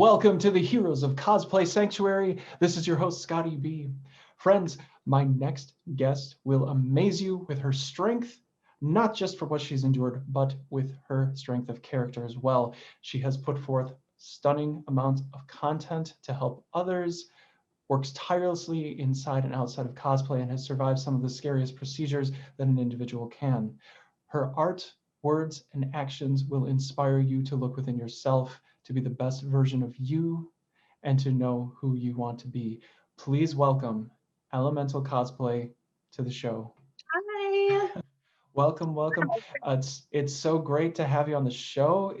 Welcome to the Heroes of Cosplay Sanctuary. This is your host, Scotty B. Friends, my next guest will amaze you with her strength, not just for what she's endured, but with her strength of character as well. She has put forth stunning amounts of content to help others, works tirelessly inside and outside of cosplay, and has survived some of the scariest procedures that an individual can. Her art, words, and actions will inspire you to look within yourself, to be the best version of you, and to know who you want to be. Please welcome Elemental Cosplay to the show. Hi. Welcome, welcome. It's so great to have you on the show.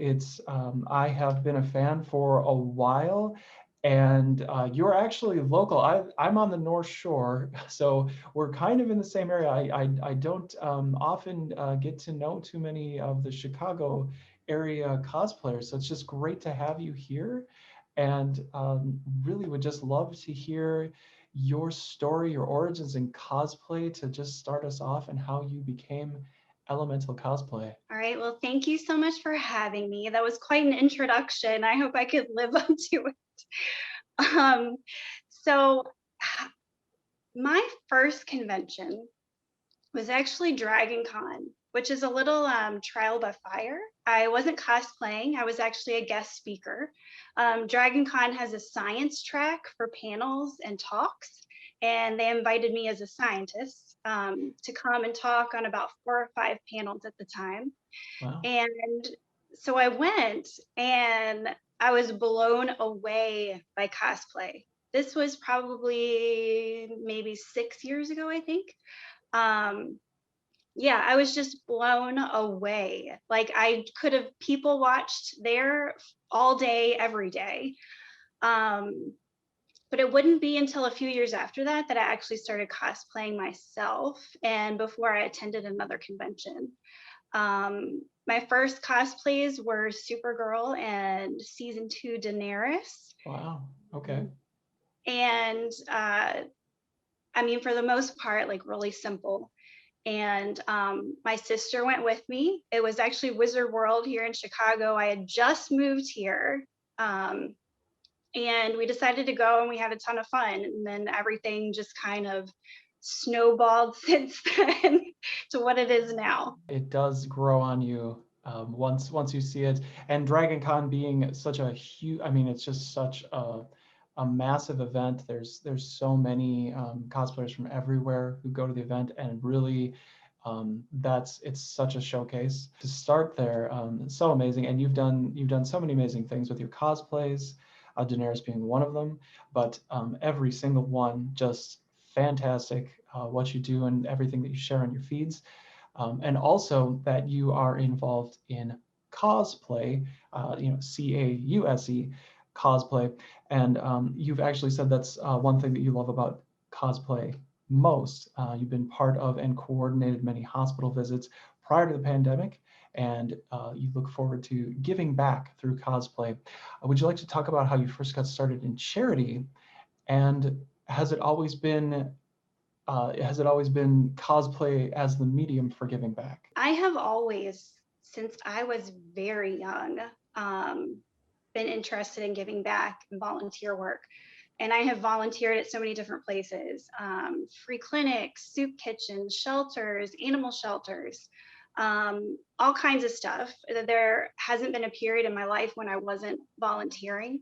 I have been a fan for a while, and you're actually local. I'm on the North Shore, so we're kind of in the same area. I don't often get to know too many of the Chicago area cosplayers, so it's just great to have you here, and really would just love to hear your story, your origins in cosplay, to just start us off, and how you became Elemental Cosplay. All right. Well, thank you so much for having me. That was quite an introduction. I hope I could live up to it. So my first convention was actually Dragon Con, which is a little trial by fire. I wasn't cosplaying. I was actually a guest speaker. Dragon Con has a science track for panels and talks, and they invited me as a scientist to come and talk on about 4 or 5 panels at the time. Wow. And so I went, and I was blown away by cosplay. This was probably maybe 6 years ago, I think. Yeah, I was just blown away. Like, I could have people watched there all day, every day. But it wouldn't be until a few years after that that I actually started cosplaying myself, and before I attended another convention. My first cosplays were Supergirl and season 2 Daenerys. Wow. Okay. And I mean, for the most part, like, really simple. And my sister went with me. It was actually Wizard World here in Chicago. I had just moved here. And we decided to go, and we had a ton of fun. And then everything just kind of snowballed since then to what it is now. It does grow on you once you see it. And Dragon Con being such a huge, I mean, it's just such a massive event. There's so many cosplayers from everywhere who go to the event, and really it's such a showcase to start there. So amazing. And you've done so many amazing things with your cosplays, Daenerys being one of them, but every single one just fantastic. What you do and everything that you share on your feeds, and also that you are involved in cosplay, CAUSE, cosplay, and you've actually said that's one thing that you love about cosplay most. You've been part of and coordinated many hospital visits prior to the pandemic, and you look forward to giving back through cosplay. Would you like to talk about how you first got started in charity, and has it always been cosplay as the medium for giving back? I have always, since I was very young, been interested in giving back and volunteer work. And I have volunteered at so many different places, free clinics, soup kitchens, shelters, animal shelters, all kinds of stuff. There hasn't been a period in my life when I wasn't volunteering.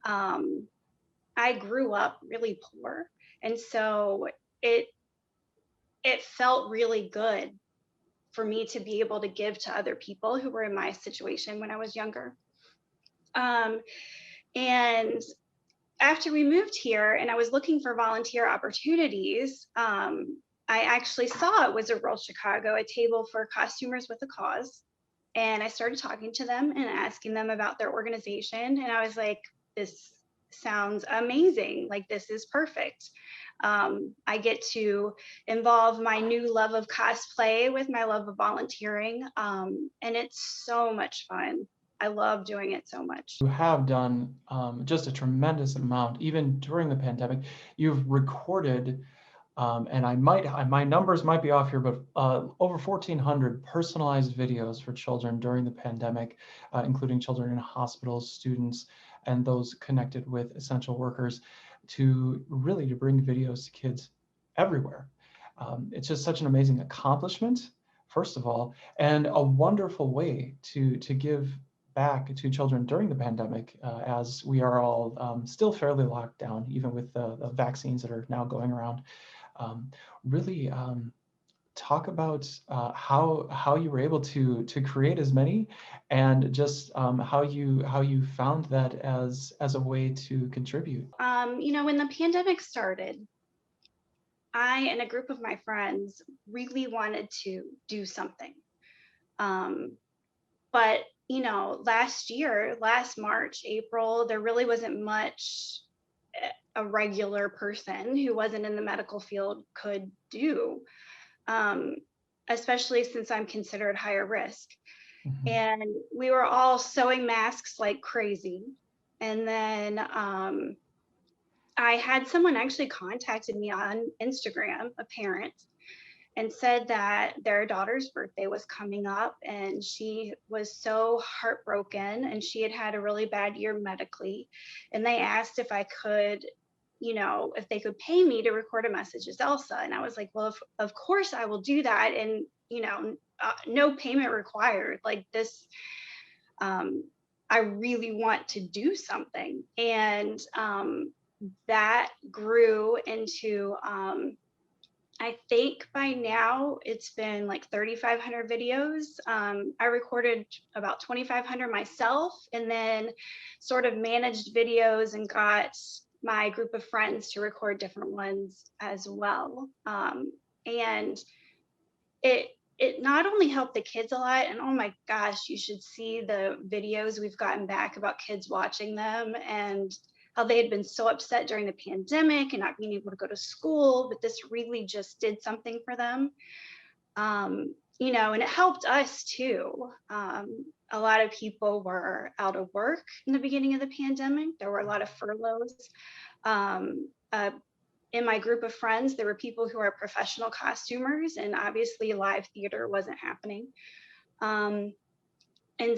I grew up really poor, and so it felt really good for me to be able to give to other people who were in my situation when I was younger. And after we moved here and I was looking for volunteer opportunities, I actually saw at Wizard World Chicago a table for costumers with a cause. And I started talking to them and asking them about their organization. And I was like, this sounds amazing. Like, this is perfect. I get to involve my new love of cosplay with my love of volunteering. And it's so much fun. I love doing it so much. You have done just a tremendous amount, even during the pandemic. You've recorded, and my numbers might be off here, but over 1,400 personalized videos for children during the pandemic, including children in hospitals, students, and those connected with essential workers to really to bring videos to kids everywhere. It's just such an amazing accomplishment, first of all, and a wonderful way to give back to children during the pandemic, as we are all still fairly locked down, even with the vaccines that are now going around. Really talk about how you were able to create as many, and just how you found that as a way to contribute. When the pandemic started, I and a group of my friends really wanted to do something. But last March, April, there really wasn't much a regular person who wasn't in the medical field could do, especially since I'm considered higher risk. Mhm. And we were all sewing masks like crazy. And then I had someone actually contacted me on Instagram, a parent, and said that their daughter's birthday was coming up and she was so heartbroken and she had had a really bad year medically. And they asked if I could, if they could pay me to record a message as Elsa. And I was like, well, of course I will do that. And, no payment required. Like this, I really want to do something. And that grew into, I think by now it's been like 3,500 videos. I recorded about 2,500 myself, and then sort of managed videos and got my group of friends to record different ones as well. And it not only helped the kids a lot, and oh my gosh, you should see the videos we've gotten back about kids watching them and how they had been so upset during the pandemic and not being able to go to school, but this really just did something for them. And it helped us too. A lot of people were out of work in the beginning of the pandemic. There were a lot of furloughs. In my group of friends, there were people who are professional costumers, and obviously live theater wasn't happening. And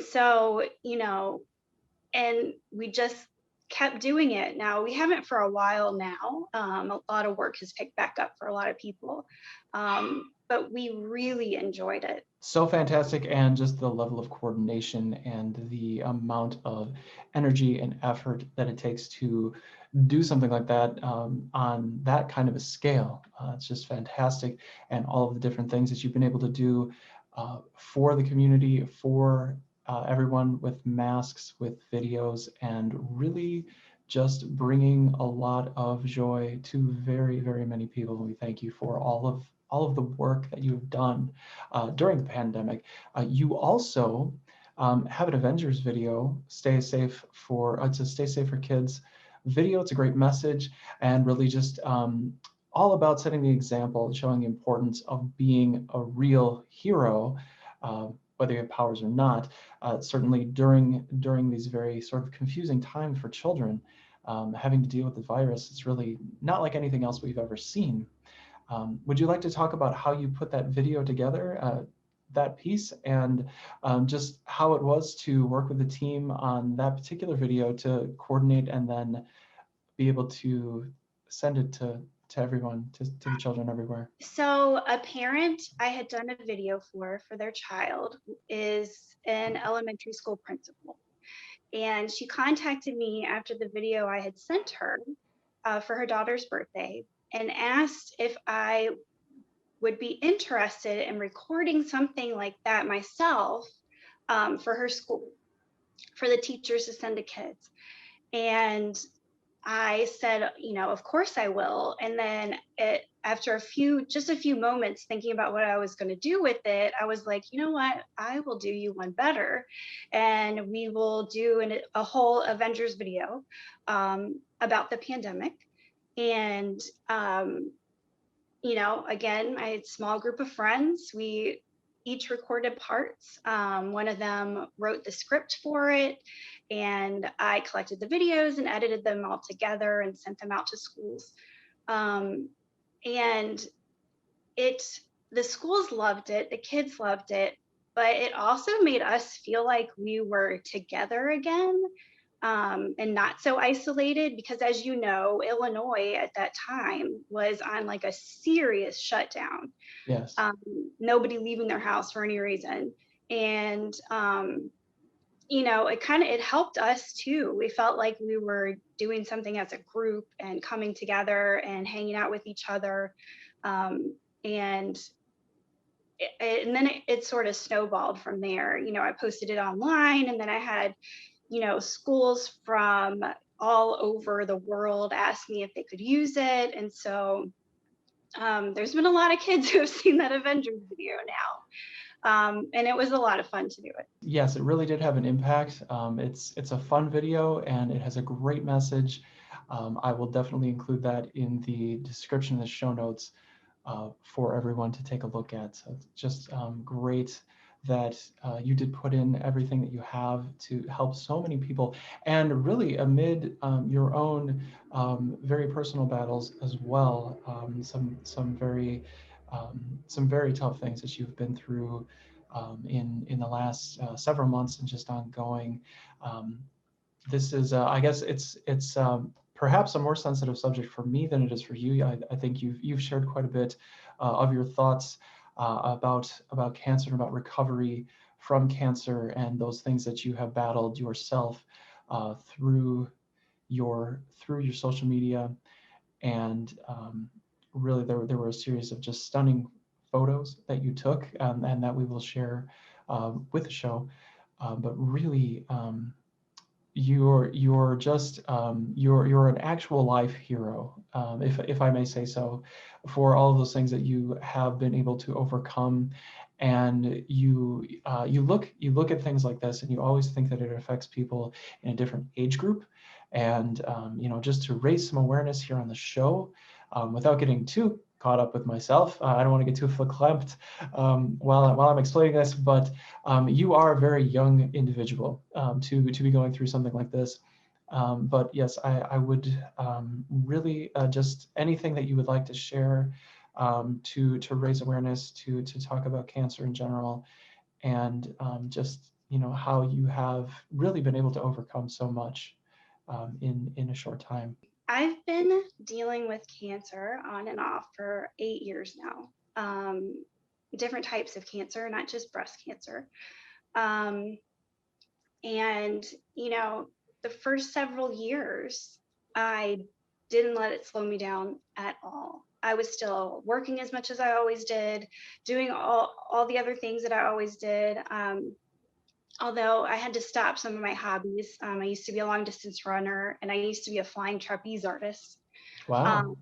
so, and we just kept doing it. Now we haven't for a while now. A lot of work has picked back up for a lot of people, but we really enjoyed it. So fantastic, and just the level of coordination and the amount of energy and effort that it takes to do something like that on that kind of a scale. It's just fantastic, and all of the different things that you've been able to do for the community, for everyone, with masks, with videos, and really just bringing a lot of joy to very, very many people. We thank you for all of the work that you've done during the pandemic. You also have an Avengers video, Stay Safe for Kids video. It's a great message, and really just all about setting the example, showing the importance of being a real hero, whether you have powers or not. Certainly during these very sort of confusing times for children, having to deal with the virus, it's really not like anything else we've ever seen. Would you like to talk about how you put that video together, that piece, and just how it was to work with the team on that particular video to coordinate and then be able to send it to everyone, to the children everywhere? So a parent I had done a video for their child is an elementary school principal. And she contacted me after the video I had sent her for her daughter's birthday and asked if I would be interested in recording something like that myself for her school, for the teachers to send to kids. And I said, of course I will. And then after just a few moments thinking about what I was going to do with it, I was like, you know what, I will do you one better. And we will do a whole Avengers video about the pandemic. And, again, I had a small group of friends. We each recorded parts. One of them wrote the script for it, and I collected the videos and edited them all together and sent them out to schools. And the schools loved it, the kids loved it, but it also made us feel like we were together again. and not so isolated, because as you know, Illinois at that time was on like a serious shutdown. Yes. Nobody leaving their house for any reason. And you know, it helped us too. We felt like we were doing something as a group and coming together and hanging out with each other. And and then it sort of snowballed from there. You know, I posted it online, and then I had, you know, schools from all over the world ask me if they could use it. And so there's been a lot of kids who have seen that Avengers video now. And it was a lot of fun to do it. Yes, it really did have an impact. It's a fun video and it has a great message. I will definitely include that in the description of the show notes for everyone to take a look at. So it's just great that you did put in everything that you have to help so many people, and really amid your own very personal battles as well. Some very tough things that you've been through in the last several months and just ongoing. This is, I guess, it's perhaps a more sensitive subject for me than it is for you. I think you've shared quite a bit of your thoughts about cancer and about recovery from cancer and those things that you have battled yourself through your social media. And really, there were a series of just stunning photos that you took and that we will share with the show. But really, you're just you're an actual life hero, if I may say so, for all of those things that you have been able to overcome. And you look at things like this and you always think that it affects people in a different age group. And you know, just to raise some awareness here on the show, without getting too caught up with myself, I don't want to get too verklempt while I'm explaining this, but you are a very young individual to be going through something like this. But yes, I would really just anything that you would like to share to raise awareness, to talk about cancer in general, and just, you know, how you have really been able to overcome so much in a short time. I've been dealing with cancer on and off for 8 years now. Different types of cancer, not just breast cancer. Um, and, you know, the first several years, I didn't let it slow me down at all. I was still working as much as I always did, doing all the other things that I always did. Although I had to stop some of my hobbies. I used to be a long distance runner, and I used to be a flying trapeze artist. Wow. Um,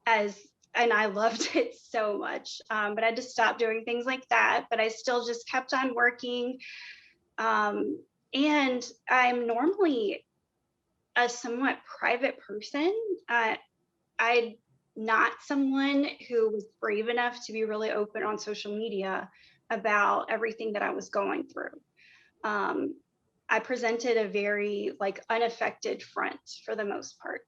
as and I loved it so much. But I had to stop doing things like that. But I still just kept on working. And I'm normally a somewhat private person. I'm not someone who was brave enough to be really open on social media about everything that I was going through. Um, I presented a very like unaffected front for the most part.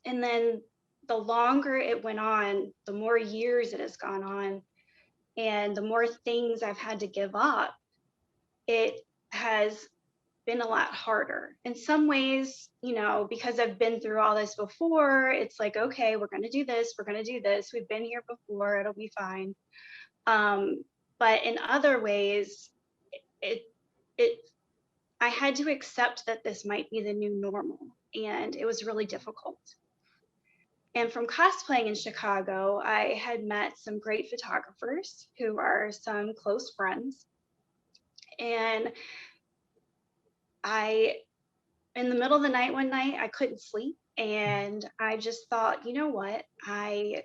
And then the longer it went on, the more years it has gone on, and the more things I've had to give up, it has been a lot harder. In some ways, you know, because I've been through all this before, it's like, okay, we're going to do this, we're going to do this. We've been here before, it'll be fine. But in other ways, it, it, I had to accept that this might be the new normal, and it was really difficult. And from cosplaying in Chicago, I had met some great photographers who are some close friends. And in the middle of the night one night, I couldn't sleep. And I just thought, you know what? I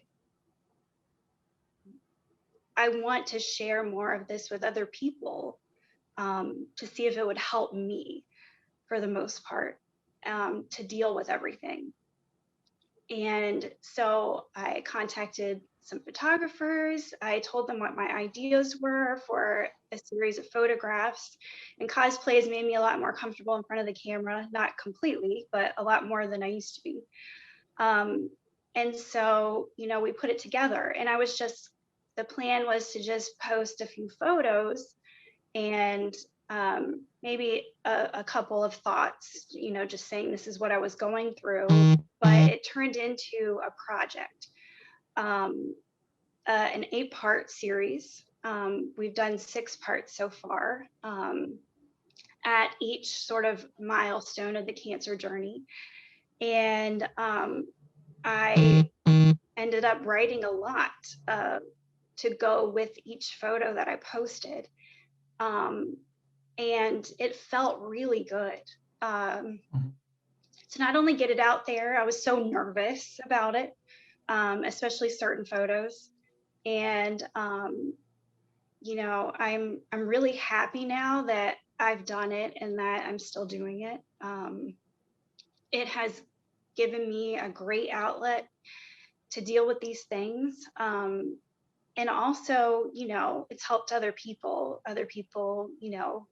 want to share more of this with other people, to see if it would help me for the most part, to deal with everything. And so I contacted some photographers. I told them what my ideas were for a series of photographs. And cosplays made me a lot more comfortable in front of the camera, not completely, but a lot more than I used to be. And so, you know, we put it together. And the plan was to just post a few photos and maybe a couple of thoughts, you know, just saying this is what I was going through, but it turned into a project, an 8-part series. We've done 6 parts so far, at each sort of milestone of the cancer journey. And I ended up writing a lot to go with each photo that I posted. Um, and it felt really good. Mhm. To not only get it out there, I was so nervous about it, especially certain photos. And you know, I'm really happy now that I've done it and that I'm still doing it. It has given me a great outlet to deal with these things. And also, you know, it's helped other people. Other people, you know,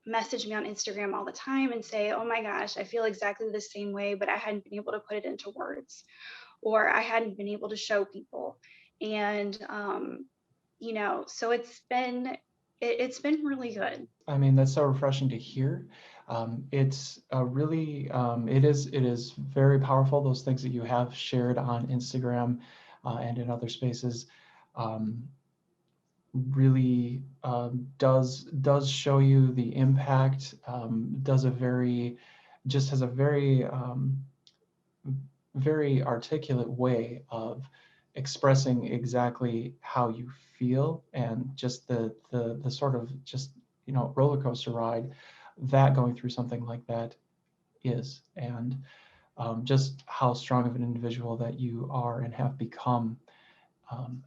message me on Instagram all the time and say, oh my gosh, I feel exactly the same way, but I hadn't been able to put it into words, or I hadn't been able to show people. And, you know, so it's been really good. I mean, that's so refreshing to hear. It's really, it is very powerful. Those things that you have shared on Instagram and in other spaces um, really does show you the impact. Does a very, just has a very very articulate way of expressing exactly how you feel, and just the sort of just, you know, roller coaster ride that going through something like that is, and just how strong of an individual that you are and have become, um,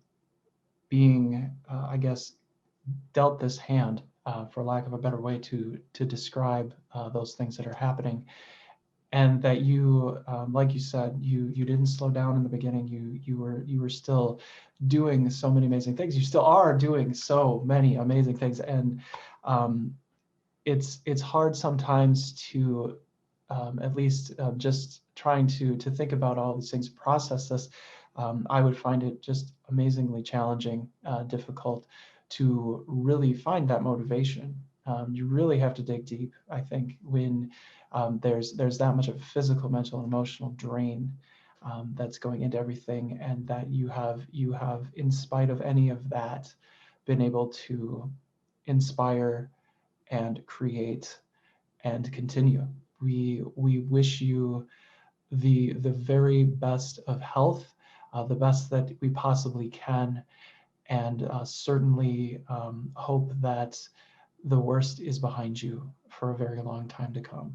being I guess dealt this hand, for lack of a better way to describe those things that are happening, and that you, like you said, you didn't slow down in the beginning. You were still doing so many amazing things. You still are doing so many amazing things, and um, it's hard sometimes to, at least just trying to think about all these things, process this. I would find it just amazingly challenging, difficult to really find that motivation. You really have to dig deep, I think, when there's that much of physical, mental, and emotional drain that's going into everything, and that you have, in spite of any of that, been able to inspire and create and continue. We wish you the very best of health, the best that we possibly can, and certainly hope that the worst is behind you for a very long time to come.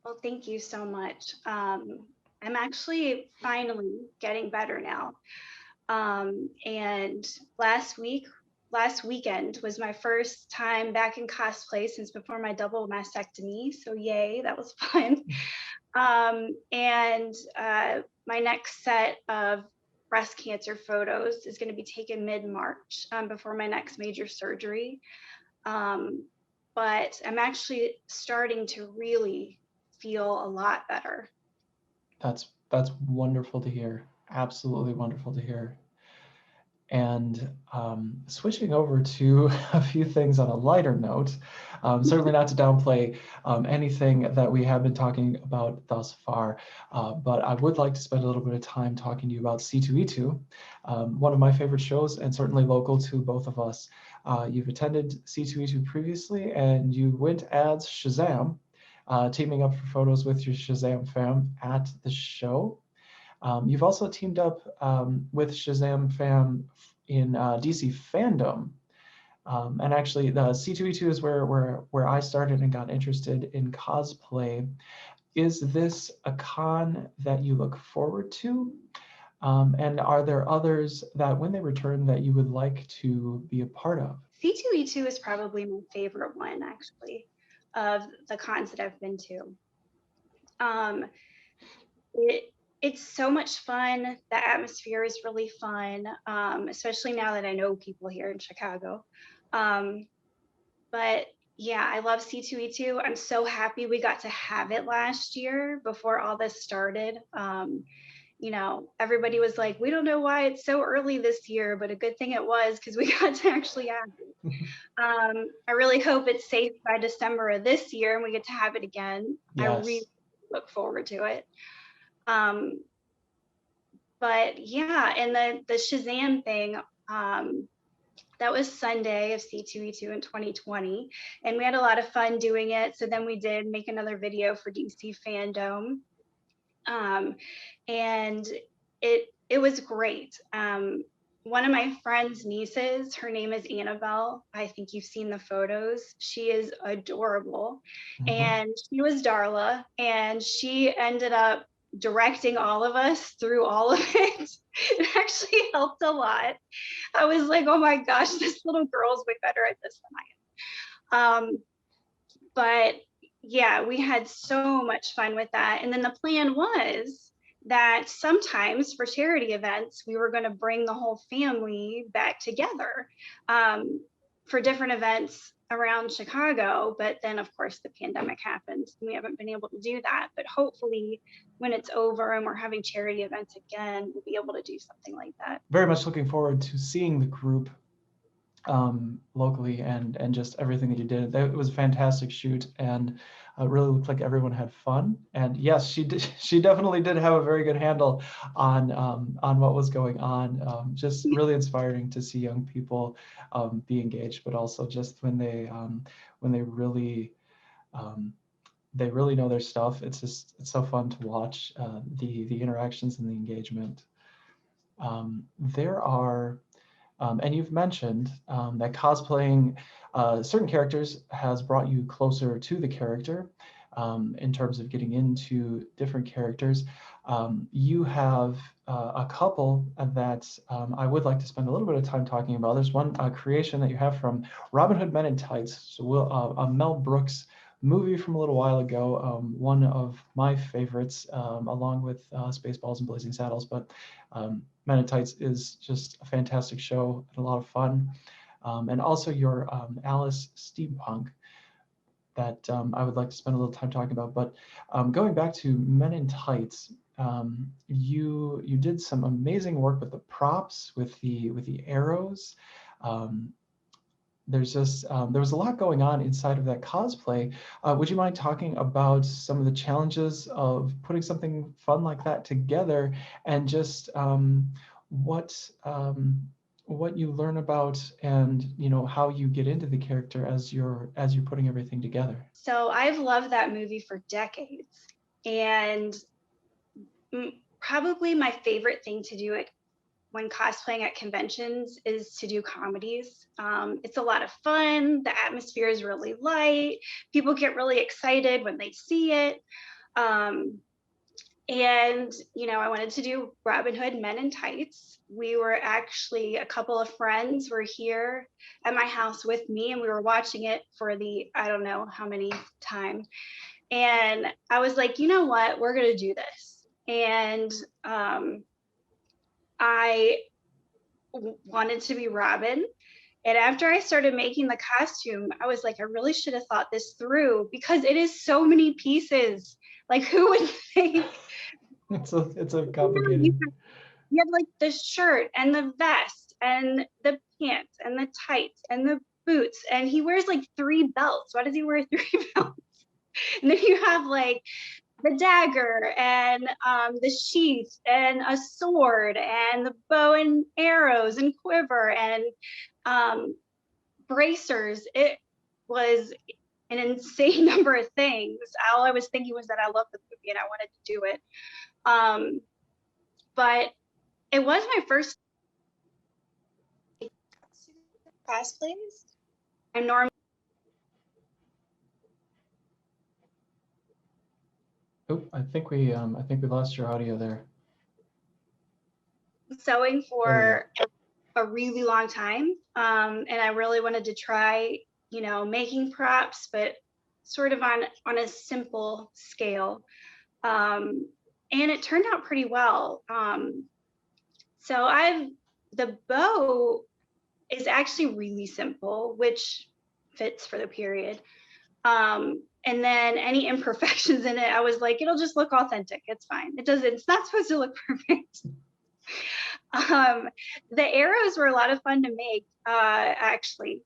Well, thank you so much. I'm actually finally getting better now. And last weekend was my first time back in cosplay since before my double mastectomy. So yay, that was fun. And my next set of breast cancer photos is going to be taken mid-March, before my next major surgery. Um, but I'm actually starting to really feel a lot better. That's wonderful to hear. Absolutely wonderful to hear. And switching over to a few things on a lighter note, certainly not to downplay anything that we have been talking about thus far, but I would like to spend a little bit of time talking to you about C2E2, one of my favorite shows, and certainly local to both of us. You've attended C2E2 previously, and you went as Shazam, teaming up for photos with your Shazam fam at the show. You've also teamed up with Shazam fam in DC fandom. And actually, the C2E2 is where I started and got interested in cosplay. Is this a con that you look forward to? And are there others that, when they return, that you would like to be a part of? C2E2 is probably my favorite one, actually, of the cons that I've been to. Um, it it's so much fun. The atmosphere is really fun, especially now that I know people here in Chicago. Um, but yeah, I love C2E2. I'm so happy we got to have it last year before all this started. you know, everybody was like, we don't know why it's so early this year, but a good thing it was because we got to actually have it. I really hope it's safe by December of this year and we get to have it again. I really Yes. look forward to it. But yeah, and the Shazam thing, that was Sunday of C2E2 in 2020, and we had a lot of fun doing it. So then we did make another video for DC Fandom, and it was great. One of my friend's nieces, her name is Annabelle. I think you've seen the photos. She is adorable, and she was Darla, and she ended up directing all of us through all of it. It actually helped a lot. I was like, oh my gosh, this little girl's way better at this than I am. But yeah, we had so much fun with that. And then the plan was that sometimes for charity events, we were going to bring the whole family back together for different events around Chicago. But then, of course, the pandemic happened and we haven't been able to do that. But hopefully, when it's over and we're having charity events again, we'll be able to do something like that. Very much looking forward to seeing the group locally and just everything that you did. It was a fantastic shoot, and really looked like everyone had fun. And yes, she did. She definitely did have a very good handle on what was going on. Just really inspiring to see young people be engaged, but also just when they really know their stuff. It's so fun to watch the interactions and the engagement. There are and you've mentioned that cosplaying certain characters has brought you closer to the character in terms of getting into different characters. You have a couple that I would like to spend a little bit of time talking about. There's one creation that you have from Robin Hood Men in Tights, so a Mel Brooks movie from a little while ago, one of my favorites, along with Spaceballs and Blazing Saddles. But Men in Tights is just a fantastic show and a lot of fun. And also your Alice Steampunk that I would like to spend a little time talking about. But going back to Men in Tights, you did some amazing work with the props, with the arrows. There's just there was a lot going on inside of that cosplay. Would you mind talking about some of the challenges of putting something fun like that together, and just what you learn about, and how you get into the character as you're putting everything together? So I've loved that movie for decades, and probably my favorite thing to do when cosplaying at conventions is to do comedies. It's a lot of fun. The atmosphere is really light. People get really excited when they see it. And, I wanted to do Robin Hood Men in Tights. We were actually, a couple of friends were here at my house with me, and we were watching it for I don't know how many time. And I was like, you know what, we're going to do this. And I wanted to be Robin. And after I started making the costume, I was like, I really should have thought this through, because it is so many pieces. Like, who would think? It's a complicated. You have like the shirt and the vest and the pants and the tights and the boots, and he wears like 3 belts. Why does he wear 3 belts? And then you have like the dagger and the sheath and a sword and the bow and arrows and quiver and bracers. It was an insane number of things. All I was thinking was that I loved the movie and I wanted to do it. But it was my first cosplays. I'm normally Oh, I think we lost your audio there. sewing for a really long time, and I really wanted to try, making props, but sort of on a simple scale, and it turned out pretty well. So the bow is actually really simple, which fits for the period. And then any imperfections in it, I was like, it'll just look authentic. It's fine. It's not supposed to look perfect. The arrows were a lot of fun to make, actually.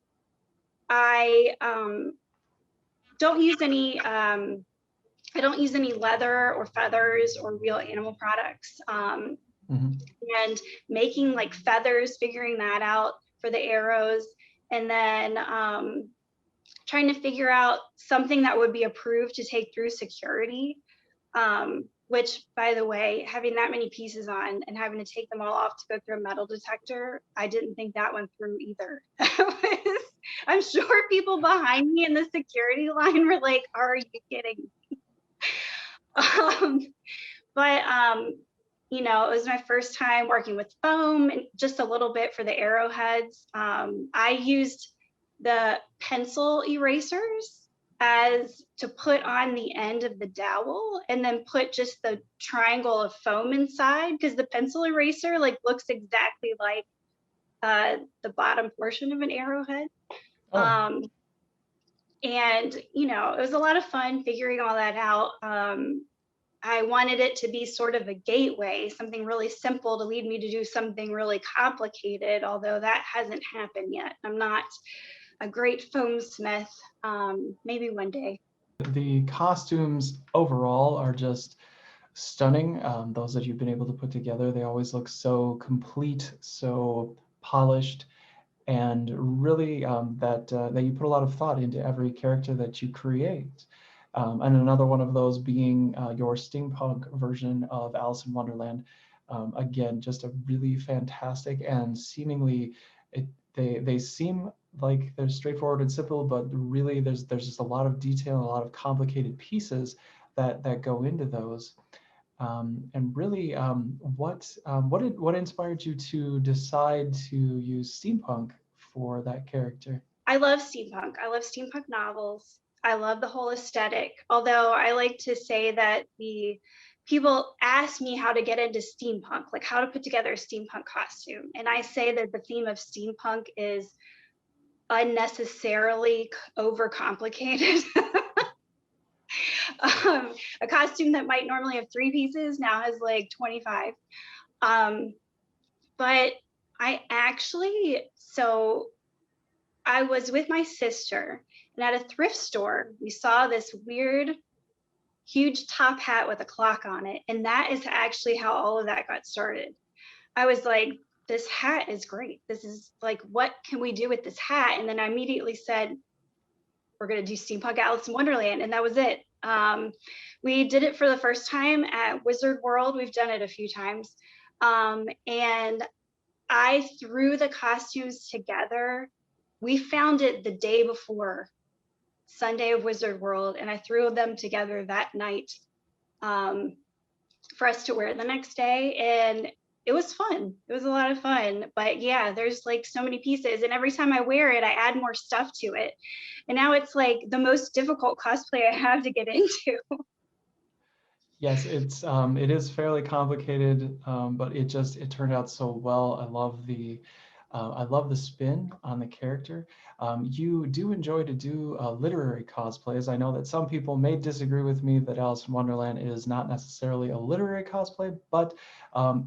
I don't use any leather or feathers or real animal products. And making like feathers, figuring that out for the arrows, and then trying to figure out something that would be approved to take through security, which, by the way, having that many pieces on and having to take them all off to go through a metal detector, I didn't think that went through either. I'm sure people behind me in the security line were like, are you kidding me? You know, it was my first time working with foam and just a little bit for the arrowheads. I used the pencil erasers as to put on the end of the dowel, and then put just the triangle of foam inside, because the pencil eraser like looks exactly like the bottom portion of an arrowhead. Oh. And you know, it was a lot of fun figuring all that out. I wanted it to be sort of a gateway, something really simple to lead me to do something really complicated, although that hasn't happened yet. I'm not a great foam smith. Maybe one day. The costumes overall are just stunning. Those that you've been able to put together, they always look so complete, so polished, and really that you put a lot of thought into every character that you create. And another one of those being your steampunk version of Alice in Wonderland. Again, just a really fantastic, and seemingly they seem like they're straightforward and simple, but really there's just a lot of detail and a lot of complicated pieces that go into those. And really, what inspired you to decide to use steampunk for that character? I love steampunk. I love steampunk novels. I love the whole aesthetic. Although I like to say that the people ask me how to get into steampunk, like how to put together a steampunk costume. And I say that the theme of steampunk is unnecessarily overcomplicated. A costume that might normally have 3 pieces now has like 25. But I was with my sister, and at a thrift store, we saw this weird, huge top hat with a clock on it. And that is actually how all of that got started. I was like, this hat is great. This is like, what can we do with this hat? And then I immediately said, we're going to do Steampunk Alice in Wonderland. And that was it. We did it for the first time at Wizard World. We've done it a few times. And I threw the costumes together. We found it the day before Sunday of Wizard World, and I threw them together that night for us to wear the next day. And it was fun. It was a lot of fun. But yeah, there's like so many pieces, and every time I wear it, I add more stuff to it. And now it's like the most difficult cosplay I have to get into. Yes, it is fairly complicated, but it turned out so well. I love the spin on the character. You do enjoy to do literary cosplays. I know that some people may disagree with me that Alice in Wonderland is not necessarily a literary cosplay, but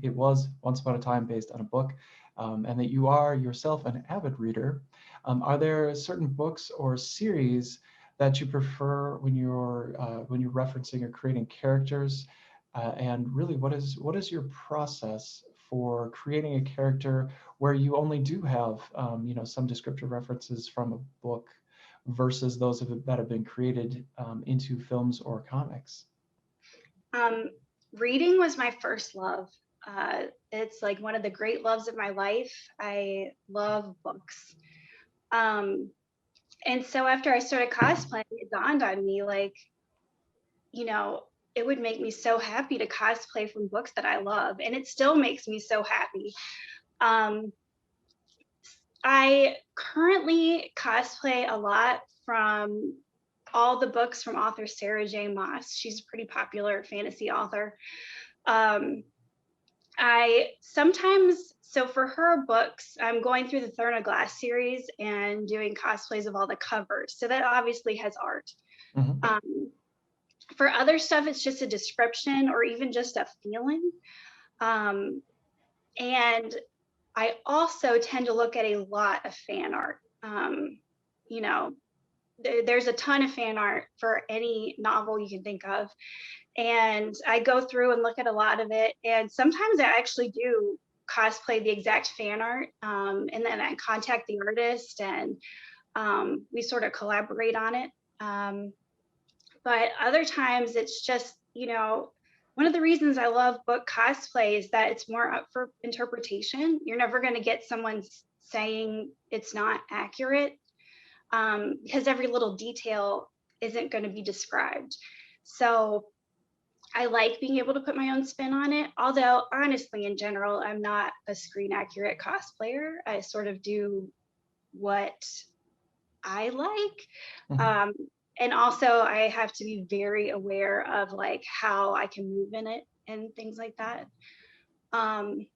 it was once upon a time based on a book, and that you are yourself an avid reader. Are there certain books or series that you prefer when you're referencing or creating characters? And really, what is your process for creating a character where you only do have some descriptive references from a book versus those that have been created into films or comics? Reading was my first love. It's like one of the great loves of my life. I love books. And so after I started cosplaying, it dawned on me, like, it would make me so happy to cosplay from books that I love, and it still makes me so happy. I currently cosplay a lot from all the books from author Sarah J. Maas. She's a pretty popular fantasy author. So for her books, I'm going through the Throne of Glass series and doing cosplays of all the covers. So that obviously has art. Mhm. For other stuff, it's just a description or even just a feeling. Um, and I also tend to look at a lot of fan art. You know, there's a ton of fan art for any novel you can think of. And I go through and look at a lot of it. And sometimes I actually do cosplay the exact fan art. And then I contact the artist and we sort of collaborate on it. But other times it's just, one of the reasons I love book cosplay is that it's more up for interpretation. You're never going to get someone saying it's not accurate, because every little detail isn't going to be described. So I like being able to put my own spin on it. Although honestly, in general, I'm not a screen accurate cosplayer. I sort of do what I like. Mhm. And also I have to be very aware of like how I can move in it and things like that. Um,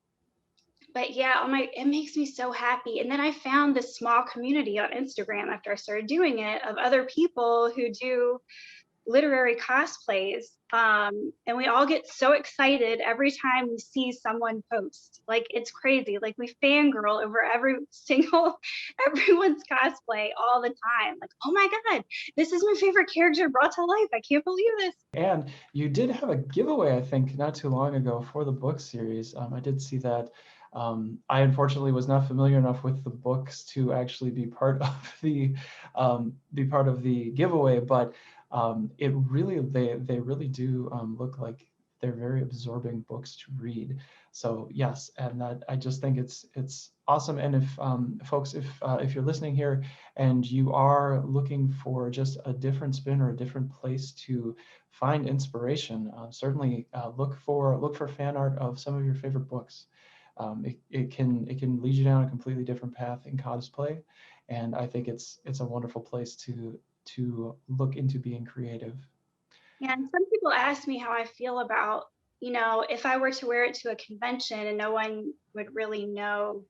but yeah, it makes me so happy. And then I found this small community on Instagram after I started doing it of other people who do literary cosplays. And we all get so excited every time we see someone post. Like it's crazy. Like we fangirl over everyone's cosplay all the time. Like, oh my God, this is my favorite character brought to life. I can't believe this. And you did have a giveaway, I think, not too long ago for the book series. I did see that. I unfortunately was not familiar enough with the books to actually be part of the giveaway, but it really they really do look like they're very absorbing books to read. So yes, and that I just think it's awesome. And if folks, if you're listening here and you are looking for just a different spin or a different place to find inspiration, certainly look for fan art of some of your favorite books. It can lead you down a completely different path in cosplay, and I think it's a wonderful place to look into being creative. Yeah, and some people ask me how I feel about, if I were to wear it to a convention and no one would really know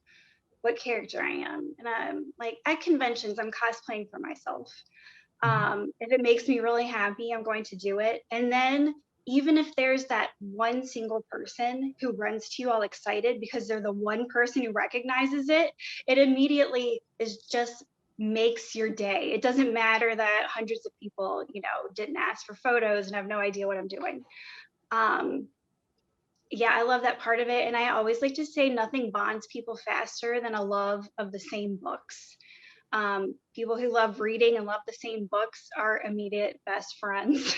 what character I am. And I'm like, at conventions, I'm cosplaying for myself. Mhm. If it makes me really happy, I'm going to do it. And then even if there's that one single person who runs to you all excited because they're the one person who recognizes it, it immediately is just makes your day. It doesn't matter that hundreds of people, didn't ask for photos and have no idea what I'm doing. Um, yeah, I love that part of it. And I always like to say nothing bonds people faster than a love of the same books. People who love reading and love the same books are immediate best friends.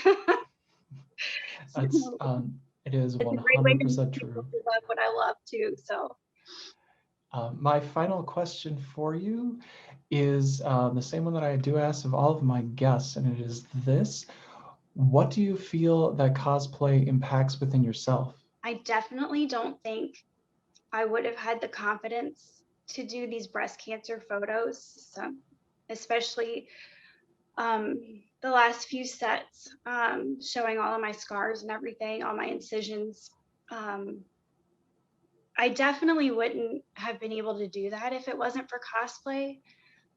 That's So it is it's a great way to meet 100% people true. who love what I love too. So My final question for you is the same one that I do ask of all of my guests, and it is this: what do you feel that cosplay impacts within yourself? I definitely don't think I would have had the confidence to do these breast cancer photos. So especially the last few sets, showing all of my scars and everything, all my incisions. Um, I definitely wouldn't have been able to do that if it wasn't for cosplay.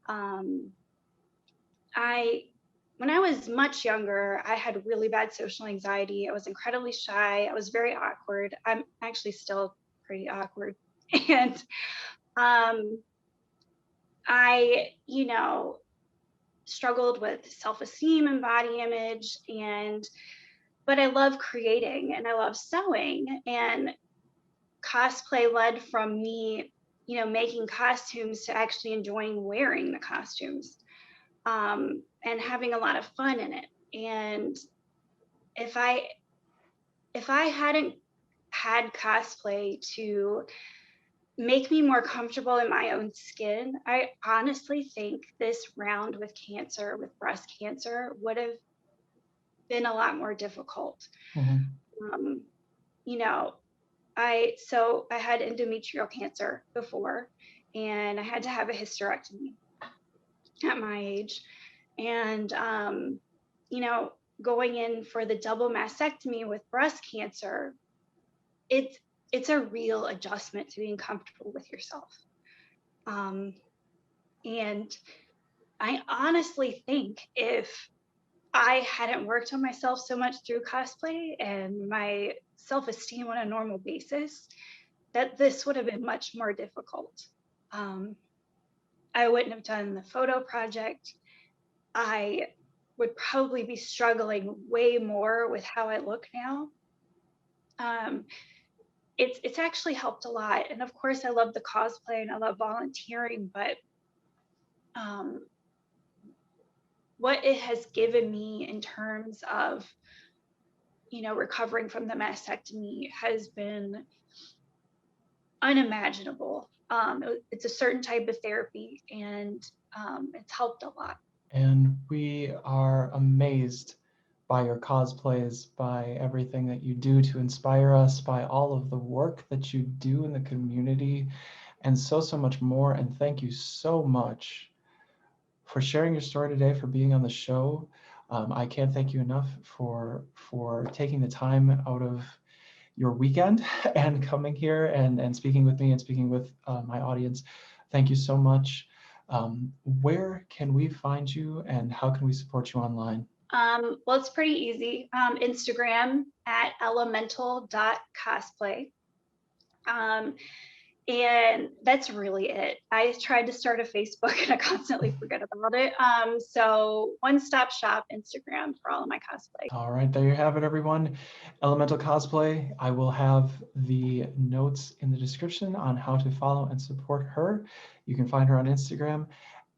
Um, I, when I was much younger, I had really bad social anxiety. I was incredibly shy. I was very awkward. I'm actually still pretty awkward. And um, I, struggled with self-esteem and body image, but I love creating and I love sewing, and cosplay led from me, making costumes to actually enjoying wearing the costumes, and having a lot of fun in it. And if I hadn't had cosplay to make me more comfortable in my own skin, I honestly think this round with breast cancer, would have been a lot more difficult. Mhm. Um, you know, I had endometrial cancer before, and I had to have a hysterectomy at my age. And you know, going in for the double mastectomy with breast cancer, it's it's a real adjustment to being comfortable with yourself. Um, and I honestly think if I hadn't worked on myself so much through cosplay and my self-esteem on a normal basis, that this would have been much more difficult. Um, I wouldn't have done the photo project. I would probably be struggling way more with how I look now. Um, it's actually helped a lot. And of course, I love the cosplay and I love volunteering, but um, what it has given me in terms of, you know, recovering from the mastectomy has been unimaginable. It's a certain type of therapy, and it's helped a lot. And we are amazed by your cosplays, by everything that you do to inspire us, by all of the work that you do in the community, and so much more. And thank you so much for sharing your story today, for being on the show. I can't thank you enough for taking the time out of your weekend and coming here and speaking with me and speaking with my audience. Thank you so much. Where can we find you and how can we support you online? Well, it's pretty easy. Instagram at elemental.cosplay. And that's really it. I tried to start a Facebook and I constantly forget about it. So one-stop shop Instagram for all of my cosplay. All right, there you have it, everyone. Elemental Cosplay. I will have the notes in the description on how to follow and support her. You can find her on Instagram.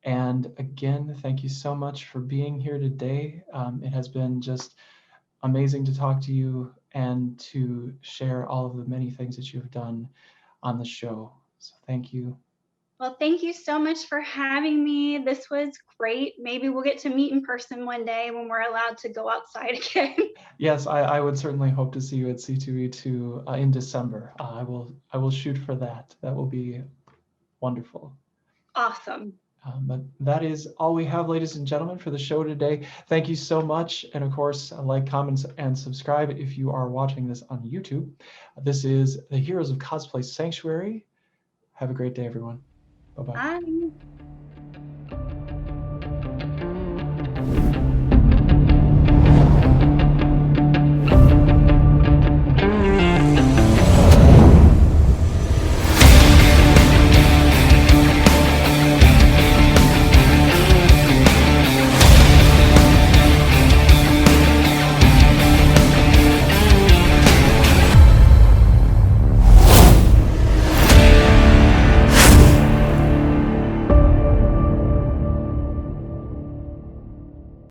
And again, thank you so much for being here today. It has been just amazing to talk to you and to share all of the many things that you've done on the show. So thank you. Well, thank you so much for having me. This was great. Maybe we'll get to meet in person one day when we're allowed to go outside again. Yes, I would certainly hope to see you at C2E2 in December. I will shoot for that. That will be wonderful. Awesome. But that is all we have, ladies and gentlemen, for the show today. Thank you so much. And of course, like, comment, and subscribe if you are watching this on YouTube. This is the Heroes of Cosplay Sanctuary. Have a great day, everyone. Bye-bye. Bye.